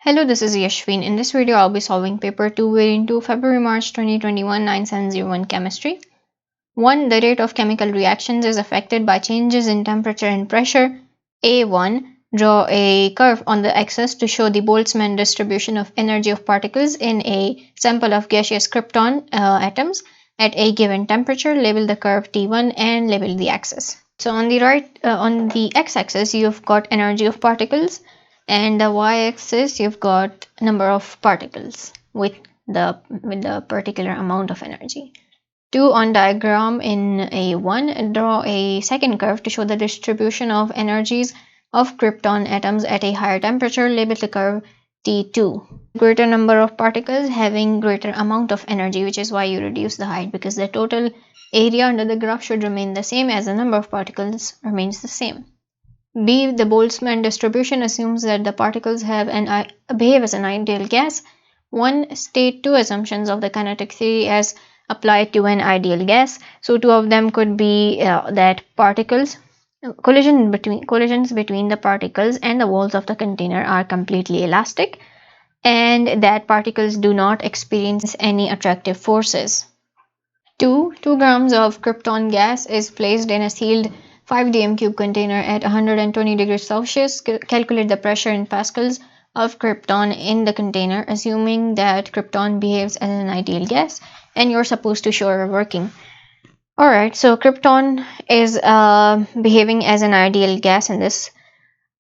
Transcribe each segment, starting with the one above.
Hello, this is Yashvin. In this video, I'll be solving paper 2 variant 2 February-March 2021 9701 chemistry. 1. The rate of chemical reactions is affected by changes in temperature and pressure. A1. Draw a curve on the axis to show the Boltzmann distribution of energy of particles in a sample of gaseous krypton atoms at a given temperature. Label the curve T1 and label the axis. So on the x-axis, you've got energy of particles, and the y-axis you've got number of particles with the particular amount of energy. 2. On diagram in A1, draw a second curve to show the distribution of energies of krypton atoms at a higher temperature. Label the curve T2. Greater number of particles having greater amount of energy, which is why you reduce the height, because the total area under the graph should remain the same as the number of particles remains the same. B. The Boltzmann distribution assumes that the particles behave as an ideal gas. 1. State two assumptions of the kinetic theory as applied to an ideal gas. So two of them could be that collisions between the particles and the walls of the container are completely elastic, and that particles do not experience any attractive forces. 2 grams of krypton gas is placed in a sealed 5 dm cube container at 120 degrees Celsius. Calculate the pressure in pascals of krypton in the container, assuming that krypton behaves as an ideal gas, and you're supposed to show a working. Alright, so krypton is behaving as an ideal gas in this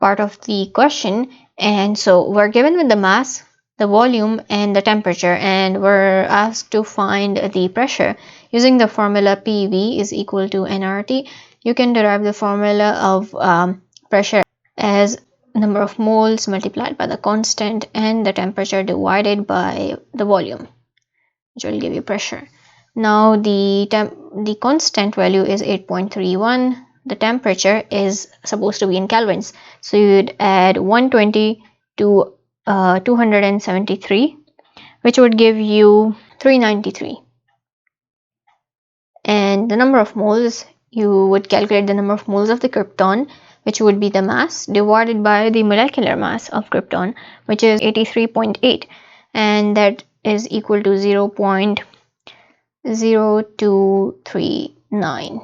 part of the question, and so we're given with the mass, the volume, and the temperature, and we're asked to find the pressure. Using the formula PV is equal to nRT, you can derive the formula of pressure as number of moles multiplied by the constant and the temperature divided by the volume, which will give you pressure. Now the constant value is 8.31. The temperature is supposed to be in kelvins, so you'd add 120 to 273, which would give you 393. And the number of moles, you would calculate the number of moles of the krypton, which would be the mass divided by the molecular mass of krypton, which is 83.8, and that is equal to 0.0239.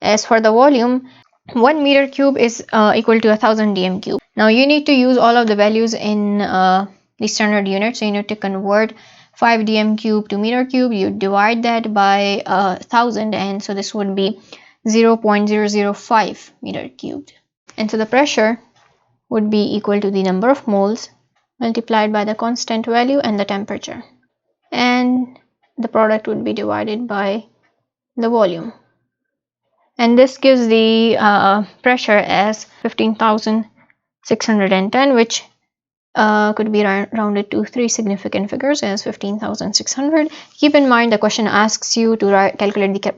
As for the volume, 1 meter cube is equal to 1000 dm cube. Now you need to use all of the values in the standard unit, so you need to convert 5 dm cube to meter cube. You divide that by 1000, and so this would be 0.005 meter cubed. And so the pressure would be equal to the number of moles multiplied by the constant value and the temperature, and the product would be divided by the volume, and this gives the pressure as 15,610, which could be rounded to 3 significant figures as 15,600. Keep in mind the question asks you to calculate the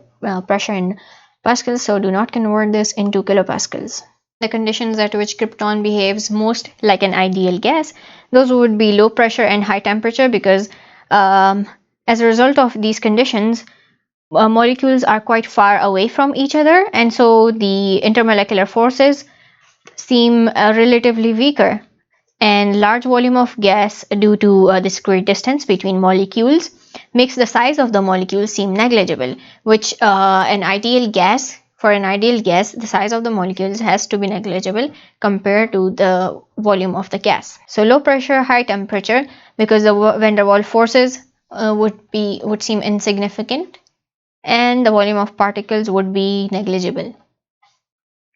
pressure in pascals, so do not convert this into kilopascals. The conditions at which krypton behaves most like an ideal gas, those would be low pressure and high temperature, because as a result of these conditions, molecules are quite far away from each other, and so the intermolecular forces seem relatively weaker, and large volume of gas due to this great distance between molecules makes the size of the molecule seem negligible, which for an ideal gas, the size of the molecules has to be negligible compared to the volume of the gas. So low pressure, high temperature, because the van der Waals forces would seem insignificant, and the volume of particles would be negligible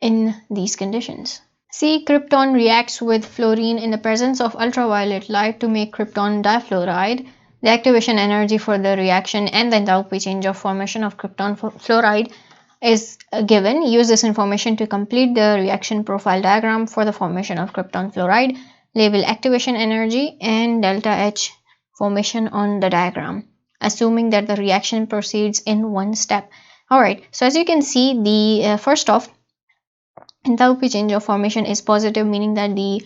in these conditions. C. Krypton reacts with fluorine in the presence of ultraviolet light to make krypton difluoride. The activation energy for the reaction and the enthalpy change of formation of krypton fluoride is given. Use this information to complete the reaction profile diagram for the formation of krypton fluoride. Label activation energy and delta H formation on the diagram, assuming that the reaction proceeds in one step. Alright, so as you can see, the first off, enthalpy change of formation is positive, meaning that the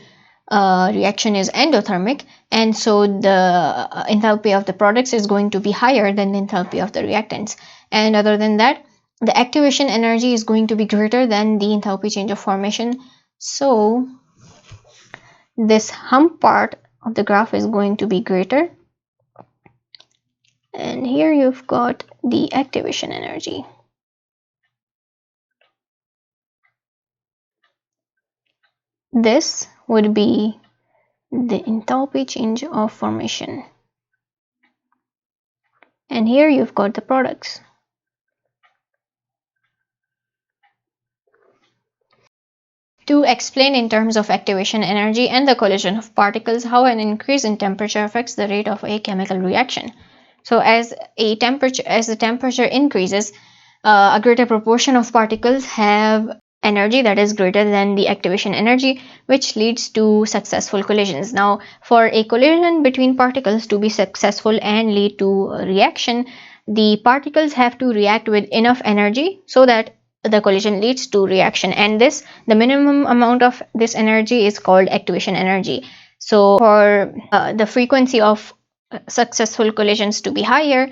reaction is endothermic, and so the enthalpy of the products is going to be higher than the enthalpy of the reactants. And other than that, the activation energy is going to be greater than the enthalpy change of formation. So this hump part of the graph is going to be greater. And here you've got the activation energy. This would be the enthalpy change of formation. And here you've got the products. To explain in terms of activation energy and the collision of particles how an increase in temperature affects the rate of a chemical reaction. So as the temperature increases, a greater proportion of particles have energy that is greater than the activation energy, which leads to successful collisions. Now, for a collision between particles to be successful and lead to a reaction, the particles have to react with enough energy so that the collision leads to reaction, and the minimum amount of this energy is called activation energy. So for the frequency of successful collisions to be higher,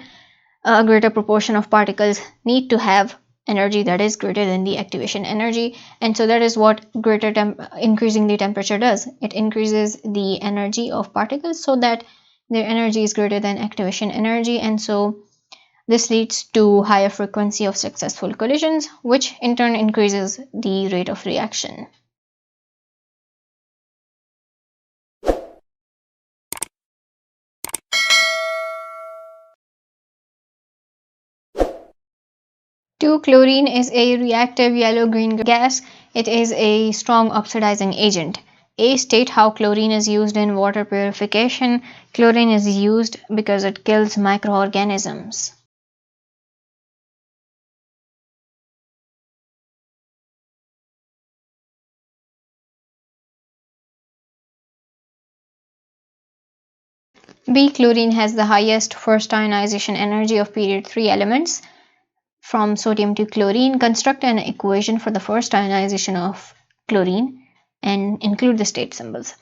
a greater proportion of particles need to have energy that is greater than the activation energy, and so that is what increasing the temperature does. It increases the energy of particles so that their energy is greater than activation energy, and so this leads to higher frequency of successful collisions, which in turn increases the rate of reaction. Two-chlorine is a reactive yellow-green gas. It is a strong oxidizing agent. A. State how chlorine is used in water purification. Chlorine is used because it kills microorganisms. B. Chlorine has the highest first ionization energy of period 3 elements. From sodium to chlorine, construct an equation for the first ionization of chlorine and include the state symbols.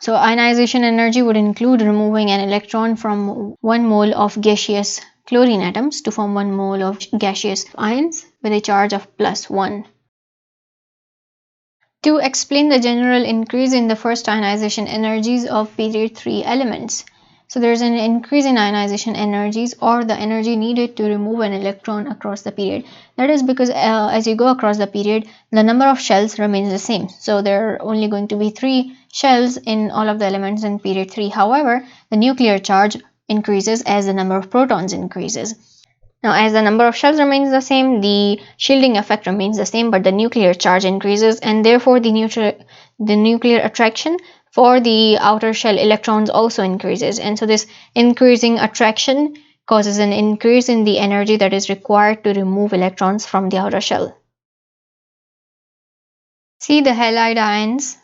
So ionization energy would include removing an electron from 1 mole of gaseous chlorine atoms to form 1 mole of gaseous ions with a charge of +1. To explain the general increase in the first ionization energies of period 3 elements. So there is an increase in ionization energies, or the energy needed to remove an electron across the period. That is because as you go across the period, the number of shells remains the same. So there are only going to be 3 shells in all of the elements in period 3. However, the nuclear charge increases as the number of protons increases. Now, as the number of shells remains the same, the shielding effect remains the same, but the nuclear charge increases, and therefore the nuclear attraction for the outer shell electrons also increases. And so this increasing attraction causes an increase in the energy that is required to remove electrons from the outer shell. See, the halide ions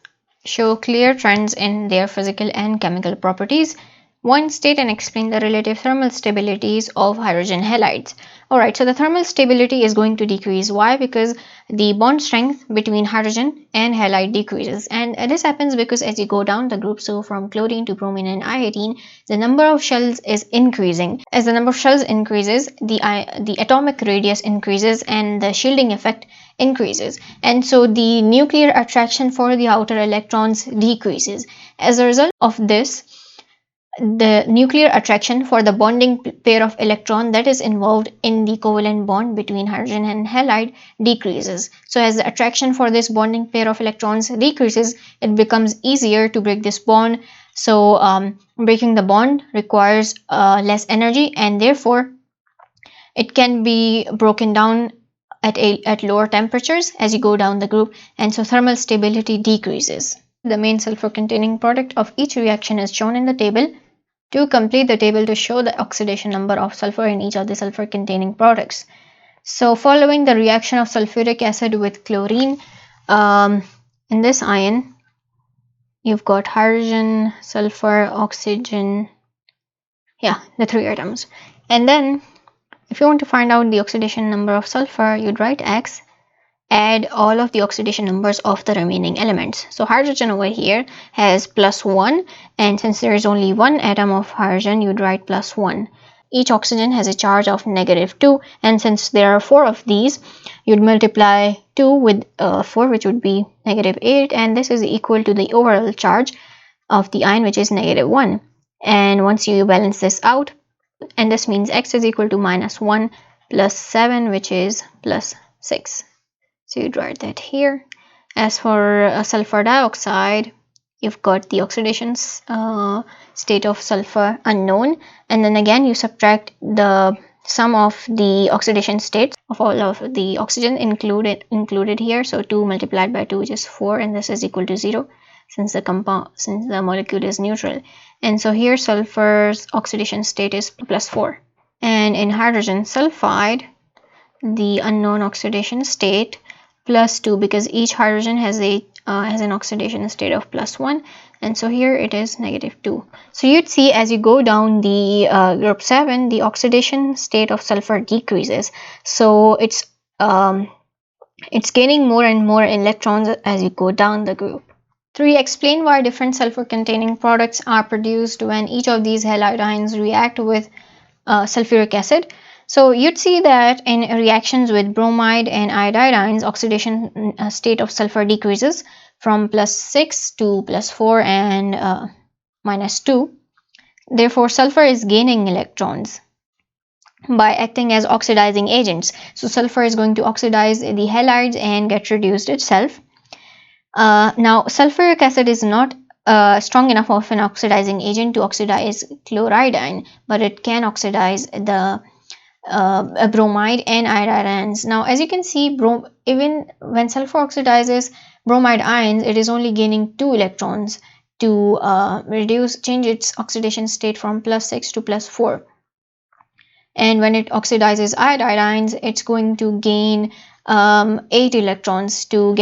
show clear trends in their physical and chemical properties. 1. State and explain the relative thermal stabilities of hydrogen halides. Alright, so the thermal stability is going to decrease. Why? Because the bond strength between hydrogen and halide decreases. And this happens because as you go down the group, so from chlorine to bromine and iodine, the number of shells is increasing. As the number of shells increases, the atomic radius increases and the shielding effect increases. And so the nuclear attraction for the outer electrons decreases. As a result of this, the nuclear attraction for the bonding pair of electron that is involved in the covalent bond between hydrogen and halide decreases. So as the attraction for this bonding pair of electrons decreases, it becomes easier to break this bond. So breaking the bond requires less energy, and therefore it can be broken down at lower temperatures as you go down the group, and so thermal stability decreases. The main sulfur containing product of each reaction is shown in the table. To complete the table to show the oxidation number of sulfur in each of the sulfur containing products. So following the reaction of sulfuric acid with chlorine, in this ion you've got hydrogen, sulfur, oxygen, the 3 atoms. And then if you want to find out the oxidation number of sulfur, you'd write X, add all of the oxidation numbers of the remaining elements. So hydrogen over here has +1, and since there is only 1 atom of hydrogen, you'd write +1. Each oxygen has a charge of -2, and since there are 4 of these, you'd multiply 2 with 4, which would be -8, and this is equal to the overall charge of the ion, which is -1. And once you balance this out, and this means X is equal to -1 plus 7, which is plus 6. So you'd write that here. As for sulfur dioxide, you've got the oxidation state of sulfur unknown, and then again you subtract the sum of the oxidation states of all of the oxygen included here. So 2 multiplied by 2, which is 4, and this is equal to 0 since the molecule is neutral. And so here sulfur's oxidation state is plus 4. And in hydrogen sulfide, the unknown oxidation state plus 2, because each hydrogen has an oxidation state of plus 1, and so here it is -2. So you'd see as you go down the group 7, the oxidation state of sulfur decreases, so it's gaining more and more electrons as you go down the group. 3. Explain why different sulfur containing products are produced when each of these halide ions react with sulfuric acid. So you'd see that in reactions with bromide and iodide ions, oxidation state of sulfur decreases from +6 to +4 and -2. Therefore, sulfur is gaining electrons by acting as oxidizing agents. So sulfur is going to oxidize the halides and get reduced itself. Now, sulfuric acid is not strong enough of an oxidizing agent to oxidize chloride ion, but it can oxidize the bromide and iodide ions. Now, as you can see, even when sulfur oxidizes bromide ions, it is only gaining 2 electrons to change its oxidation state from +6 to +4. And when it oxidizes iodide ions, it's going to gain 8 electrons to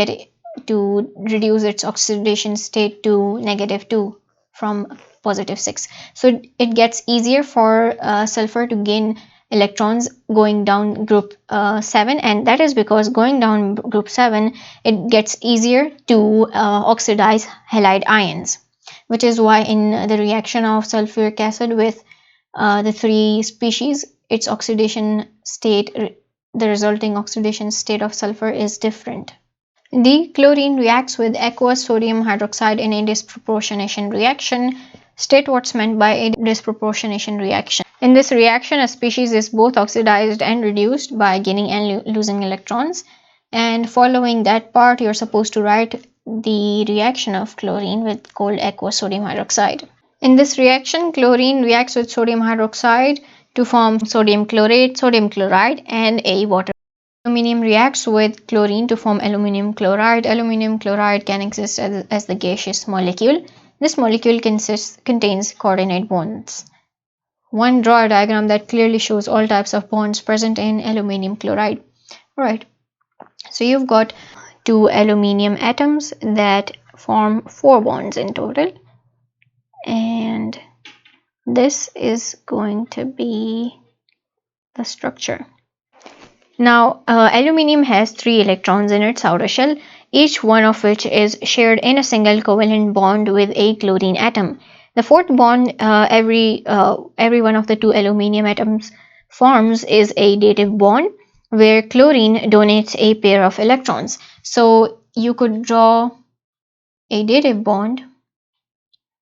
reduce its oxidation state to -2 from +6. So it gets easier for sulfur to gain electrons going down group 7, and that is because going down group 7, it gets easier to oxidize halide ions, which is why in the reaction of sulfuric acid with the 3 species, its oxidation state, the resulting oxidation state of sulfur is different. D. Chlorine reacts with aqueous sodium hydroxide in a disproportionation reaction. State what's meant by a disproportionation reaction. In this reaction, a species is both oxidized and reduced by gaining and losing electrons. And following that part, you're supposed to write the reaction of chlorine with cold aqueous sodium hydroxide. In this reaction, chlorine reacts with sodium hydroxide to form sodium chlorate, sodium chloride, and a water. Aluminium reacts with chlorine to form aluminium chloride. Aluminium chloride can exist as the gaseous molecule. This molecule contains coordinate bonds. 1. Draw a diagram that clearly shows all types of bonds present in aluminium chloride. Alright, so you've got 2 aluminium atoms that form 4 bonds in total, and this is going to be the structure. Now, aluminium has 3 electrons in its outer shell, each one of which is shared in a single covalent bond with a chlorine atom. The 4th bond every one of the 2 aluminium atoms forms is a dative bond, where chlorine donates a pair of electrons. So you could draw a dative bond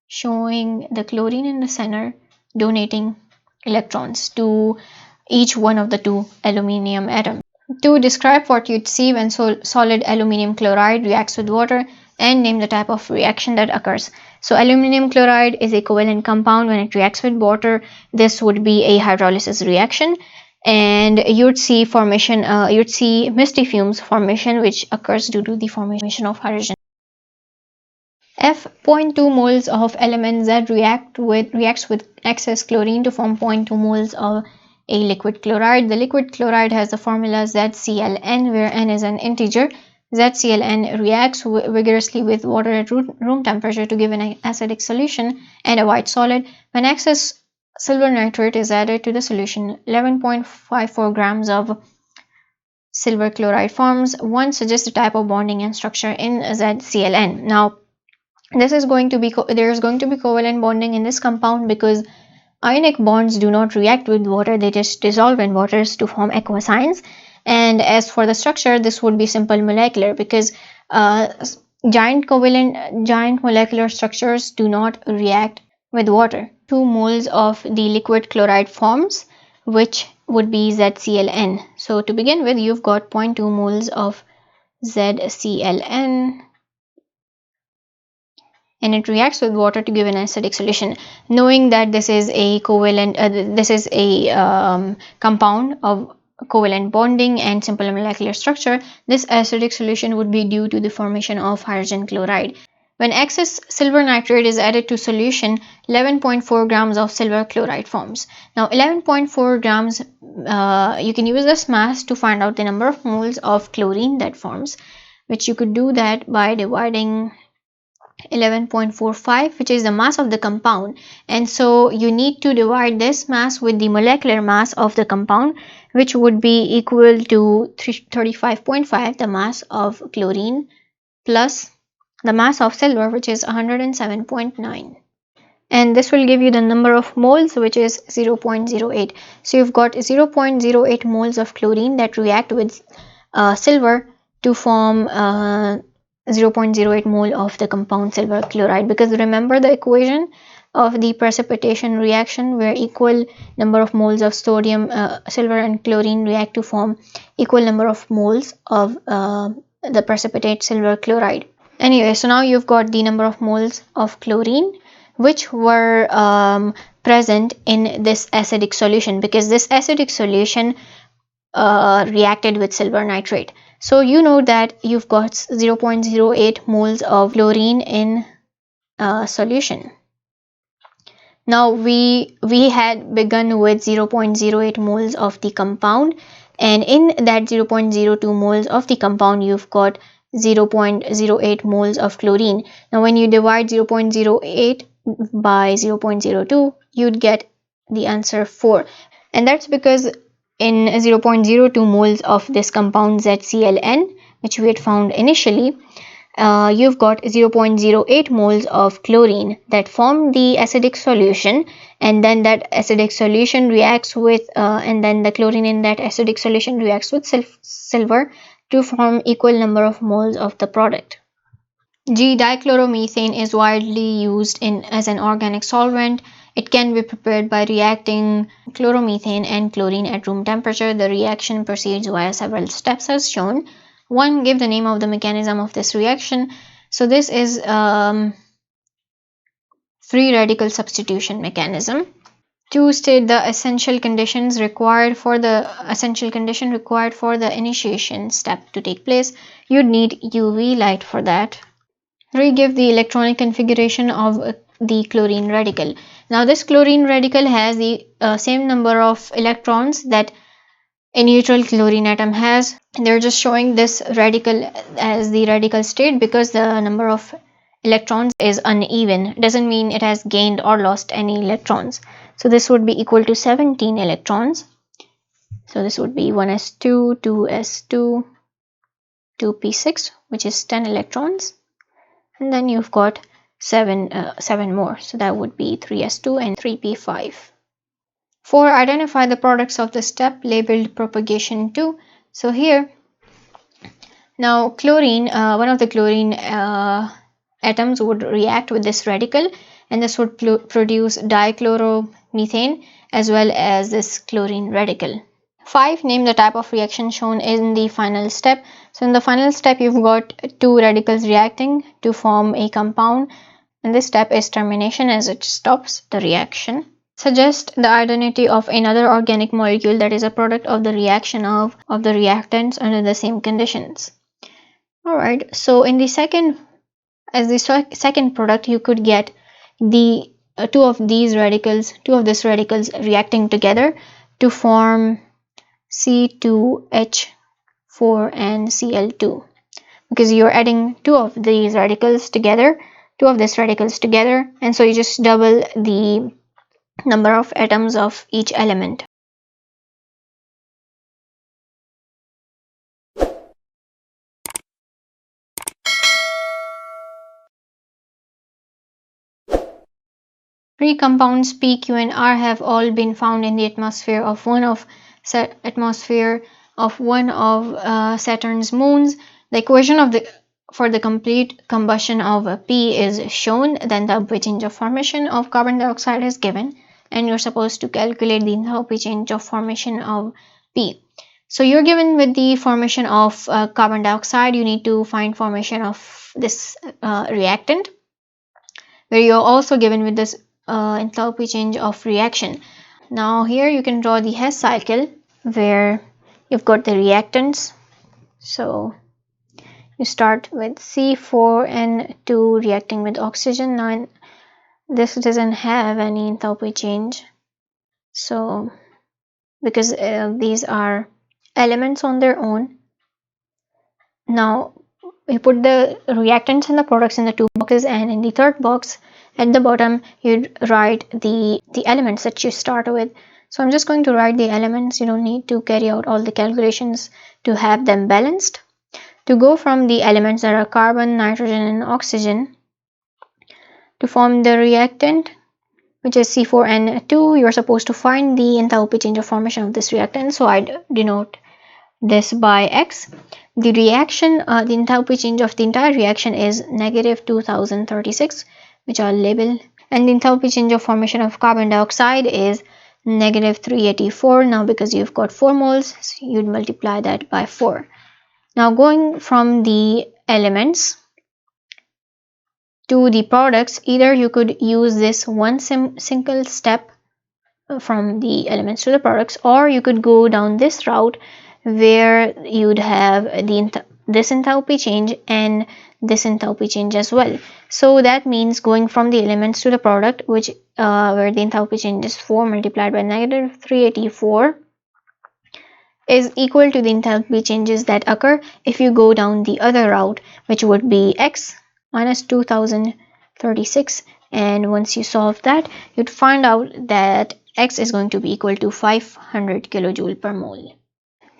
showing the chlorine in the center donating electrons to each one of the 2 aluminium atoms. To describe what you'd see when solid aluminium chloride reacts with water, and name the type of reaction that occurs. So aluminium chloride is a covalent compound. When it reacts with water, this would be a hydrolysis reaction, and you'd see misty fumes formation, which occurs due to the formation of hydrogen. F. 0.2 moles of element Z reacts with excess chlorine to form 0.2 moles of a liquid chloride. The liquid chloride has the formula ZClN, where N is an integer. ZClN reacts vigorously with water at room temperature to give an acidic solution and a white solid. When excess silver nitrate is added to the solution, 11.54 grams of silver chloride forms. One suggests the type of bonding and structure in ZClN. Now, there is going to be covalent bonding in this compound because ionic bonds do not react with water, they just dissolve in waters to form aqueous ions. And as for the structure, this would be simple molecular because giant molecular structures do not react with water. 2 moles of the liquid chloride forms, which would be ZClN. So to begin with, you've got 0.2 moles of ZClN, and it reacts with water to give an acidic solution. Knowing that this is a compound of covalent bonding and simple molecular structure, this acidic solution would be due to the formation of hydrogen chloride. When excess silver nitrate is added to solution, 11.4 grams of silver chloride forms. Now 11.4 grams, you can use this mass to find out the number of moles of chlorine that forms, which you could do that by dividing 11.45, which is the mass of the compound, and so you need to divide this mass with the molecular mass of the compound, which would be equal to 35.5, the mass of chlorine, plus the mass of silver, which is 107.9, and this will give you the number of moles, which is 0.08. So you've got 0.08 moles of chlorine that react with silver to form 0.08 mole of the compound silver chloride, because remember the equation of the precipitation reaction where equal number of moles of sodium, silver and chlorine react to form equal number of moles of the precipitate silver chloride. Anyway, so now you've got the number of moles of chlorine which were present in this acidic solution, because this acidic solution reacted with silver nitrate. So you know that you've got 0.08 moles of chlorine in solution. Now we had begun with 0.08 moles of the compound, and in that 0.02 moles of the compound you've got 0.08 moles of chlorine. Now when you divide 0.08 by 0.02, you'd get the answer 4, and that's because in 0.02 moles of this compound ZClN, which we had found initially, you've got 0.08 moles of chlorine that form the acidic solution, and then that acidic solution reacts with and then the chlorine in that acidic solution reacts with silver to form equal number of moles of the product. G-dichloromethane is widely used as an organic solvent. It can be prepared by reacting chloromethane and chlorine at room temperature. The reaction proceeds via several steps as shown. 1. Give the name of the mechanism of this reaction. So this is free radical substitution mechanism. 2. State the essential condition required for the initiation step to take place. You'd need UV light for that. 3. Give the electronic configuration of the chlorine radical. Now this chlorine radical has the same number of electrons that a neutral chlorine atom has. They're just showing this radical as the radical state because the number of electrons is uneven. It doesn't mean it has gained or lost any electrons. So this would be equal to 17 electrons. So this would be 1s2, 2s2, 2p6, which is 10 electrons. And then you've got 7 more, so that would be 3s2 and 3p5. 4. Identify the products of the step labeled propagation 2. So here, now chlorine, one of the chlorine atoms would react with this radical, and this would produce dichloromethane as well as this chlorine radical. 5. Name the type of reaction shown in the final step. So in the final step, you've got 2 radicals reacting to form a compound, and this step is termination as it stops the reaction. Suggest the identity of another organic molecule that is a product of the reaction of the reactants under the same conditions. Alright, so in the second product, you could get the two of these radicals reacting together to form C2H4 and Cl2, because you're adding two of this radicals together, and so you just double the number of atoms of each element. Three compounds P, Q, and R have all been found in the atmosphere of one of Saturn's moons. The equation of the for the complete combustion of P is shown, then the enthalpy change of formation of carbon dioxide is given, and you're supposed to calculate the enthalpy change of formation of P. So you're given with the formation of carbon dioxide, you need to find formation of this reactant, where you're also given with this enthalpy change of reaction. Now here you can draw the Hess cycle where you've got the reactants. So you start with C4N2 reacting with oxygen. Now this doesn't have any enthalpy change, so because these are elements on their own. Now you put the reactants and the products in the two boxes, and in the third box at the bottom you'd write the elements that you start with. So I'm just going to write the elements. You don't need to carry out all the calculations to have them balanced. To go from the elements that are carbon, nitrogen and oxygen to form the reactant, which is C4N2, you're supposed to find the enthalpy change of formation of this reactant. So I denote this by X. The reaction, the enthalpy change of the entire reaction is negative 2036, which I'll label, and the enthalpy change of formation of carbon dioxide is negative 384. Now because you've got 4 moles, so you'd multiply that by 4. Now going from the elements to the products, either you could use this one single step from the elements to the products, or you could go down this route where you'd have this enthalpy change and this enthalpy change as well. So that means going from the elements to the product, which where the enthalpy change is 4 multiplied by negative 384 is equal to the enthalpy changes that occur if you go down the other route, which would be X minus 2036, and once you solve that, you'd find out that X is going to be equal to 500 kilojoule per mole.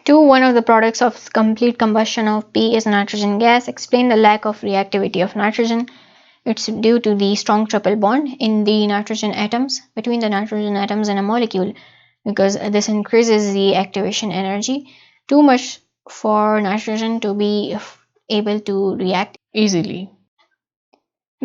2. One of the products of complete combustion of P is nitrogen gas. Explain the lack of reactivity of nitrogen. It's due to the strong triple bond in the nitrogen atoms, between the nitrogen atoms in a molecule, because this increases the activation energy too much for nitrogen to be able to react easily.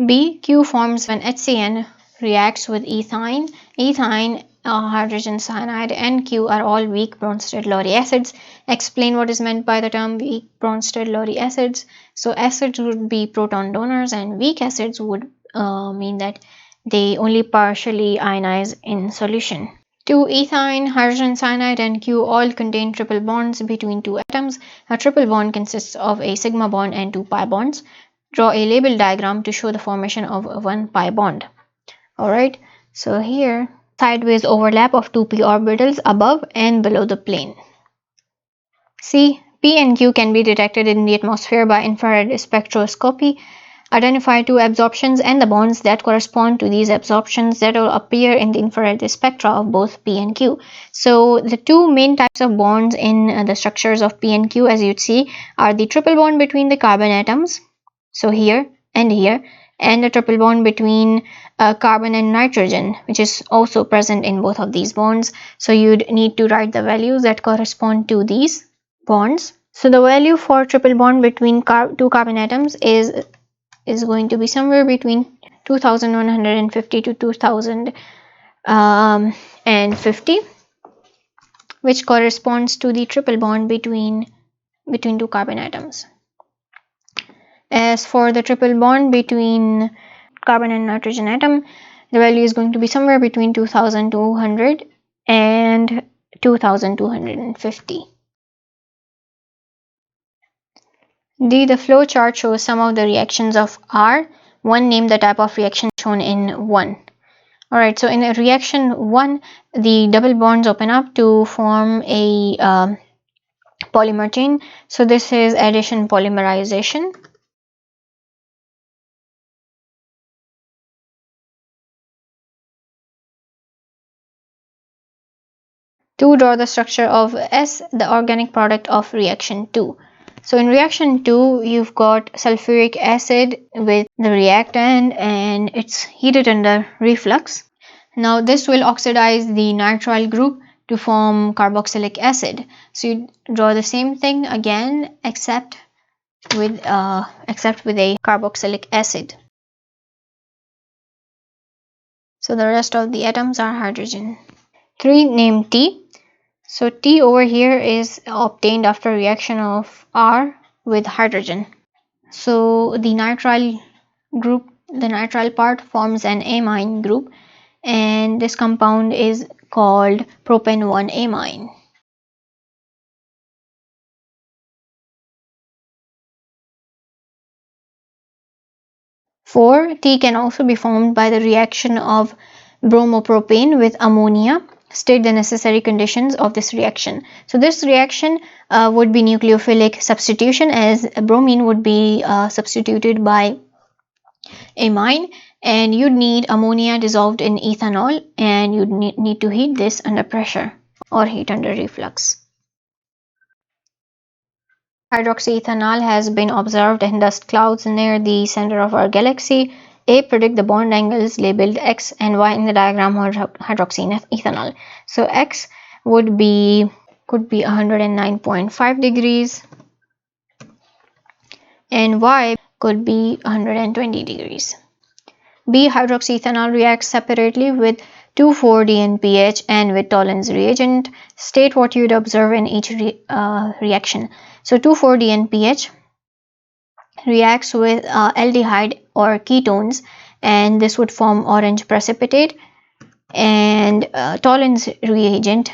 B. Q forms when HCN reacts with ethine. Ethine, hydrogen cyanide, and Q are all weak Bronsted Lowry acids. Explain what is meant by the term weak Bronsted Lowry acids. So acids would be proton donors, and weak acids would mean that they only partially ionize in solution. 2. Ethine, hydrogen cyanide, and Q all contain triple bonds between two atoms. A triple bond consists of a sigma bond and two pi bonds. Draw a label diagram to show the formation of one pi bond. Alright, so here sideways overlap of two p orbitals above and below the plane. C. P and Q can be detected in the atmosphere by infrared spectroscopy. Identify two absorptions and the bonds that correspond to these absorptions that will appear in the infrared spectra of both P and Q. So the two main types of bonds in the structures of P and Q, as you'd see, are the triple bond between the carbon atoms, so here, and the triple bond between carbon and nitrogen, which is also present in both of these bonds. So you'd need to write the values that correspond to these bonds. So the value for triple bond between two carbon atoms is going to be somewhere between 2150 to 2050, which corresponds to the triple bond between two carbon atoms. As for the triple bond between carbon and nitrogen atom, the value is going to be somewhere between 2200 and 2250. D. The flow chart shows some of the reactions of R. 1. Name the type of reaction shown in 1. Alright, so in reaction 1, the double bonds open up to form a polymer chain. So this is addition polymerization. To draw the structure of S, the organic product of reaction 2. So in reaction 2, you've got sulfuric acid with the reactant and it's heated under reflux. Now this will oxidize the nitrile group to form carboxylic acid. So you draw the same thing again, except with except with a carboxylic acid. So the rest of the atoms are hydrogen. 3. Name T. So T over here is obtained after reaction of R with hydrogen. So the nitrile group, the nitrile part forms an amine group, and this compound is called propane 1 amine. 4. T can also be formed by the reaction of bromopropane with ammonia. State the necessary conditions of this reaction. So this reaction would be nucleophilic substitution, as bromine would be substituted by amine, and you'd need ammonia dissolved in ethanol, and you'd need to heat this under pressure or heat under reflux. Hydroxyethanol has been observed in dust clouds near the center of our galaxy. A. Predict the bond angles labeled X and Y in the diagram of hydroxyethanol. So X could be 109.5 degrees and Y could be 120 degrees. B. Hydroxyethanol reacts separately with 2,4-DNPH and with Tollens reagent. State what you'd observe in each reaction. So 2,4-DNPH reacts with aldehyde or ketones, and this would form orange precipitate, and Tollens reagent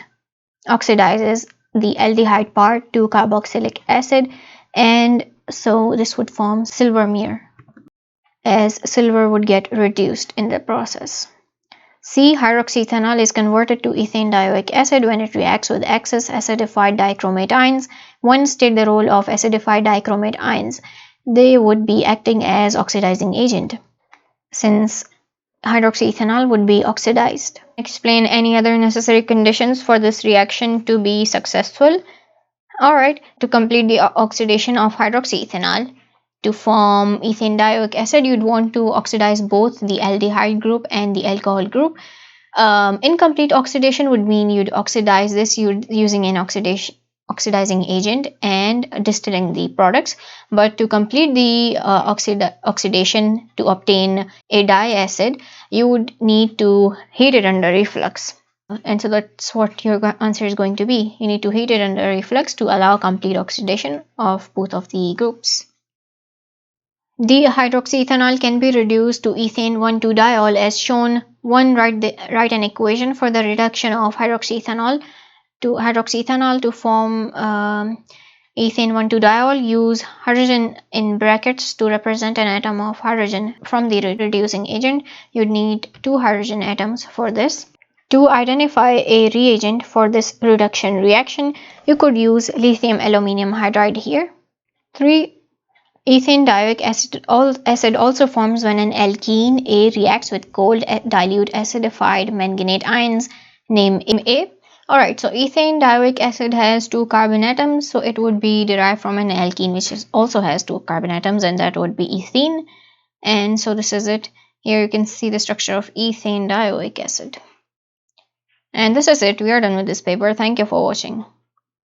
oxidizes the aldehyde part to carboxylic acid, and so this would form silver mirror, as silver would get reduced in the process. C. Hydroxyethanol is converted to ethane dioic acid when it reacts with excess acidified dichromate ions. 1. State the role of acidified dichromate ions. They would be acting as oxidizing agent, since hydroxyethanol would be oxidized. Explain any other necessary conditions for this reaction to be successful. Alright, to complete the oxidation of hydroxyethanol to form ethane dioic acid, you'd want to oxidize both the aldehyde group and the alcohol group. Incomplete oxidation would mean you'd oxidize this using an oxidizing agent and distilling the products. But to complete the oxidation to obtain a diacid, you would need to heat it under reflux. And so that's what your answer is going to be. You need to heat it under reflux to allow complete oxidation of both of the groups. Dihydroxyethanol can be reduced to ethane 1,2-diol as shown. 1. Write an equation for the reduction of hydroxyethanol to form ethane 1,2-diol. Use hydrogen in brackets to represent an atom of hydrogen from the reducing agent. You'd need 2 hydrogen atoms for this. To identify a reagent for this reduction reaction, you could use lithium aluminium hydride here. 3. Ethane dioic acid also forms when an alkene A reacts with cold dilute acidified manganate ions. Name A. Alright, so ethane dioic acid has 2 carbon atoms, so it would be derived from an alkene which also has 2 carbon atoms, and that would be ethene. And so this is it. Here you can see the structure of ethane dioic acid. And this is it. We are done with this paper. Thank you for watching.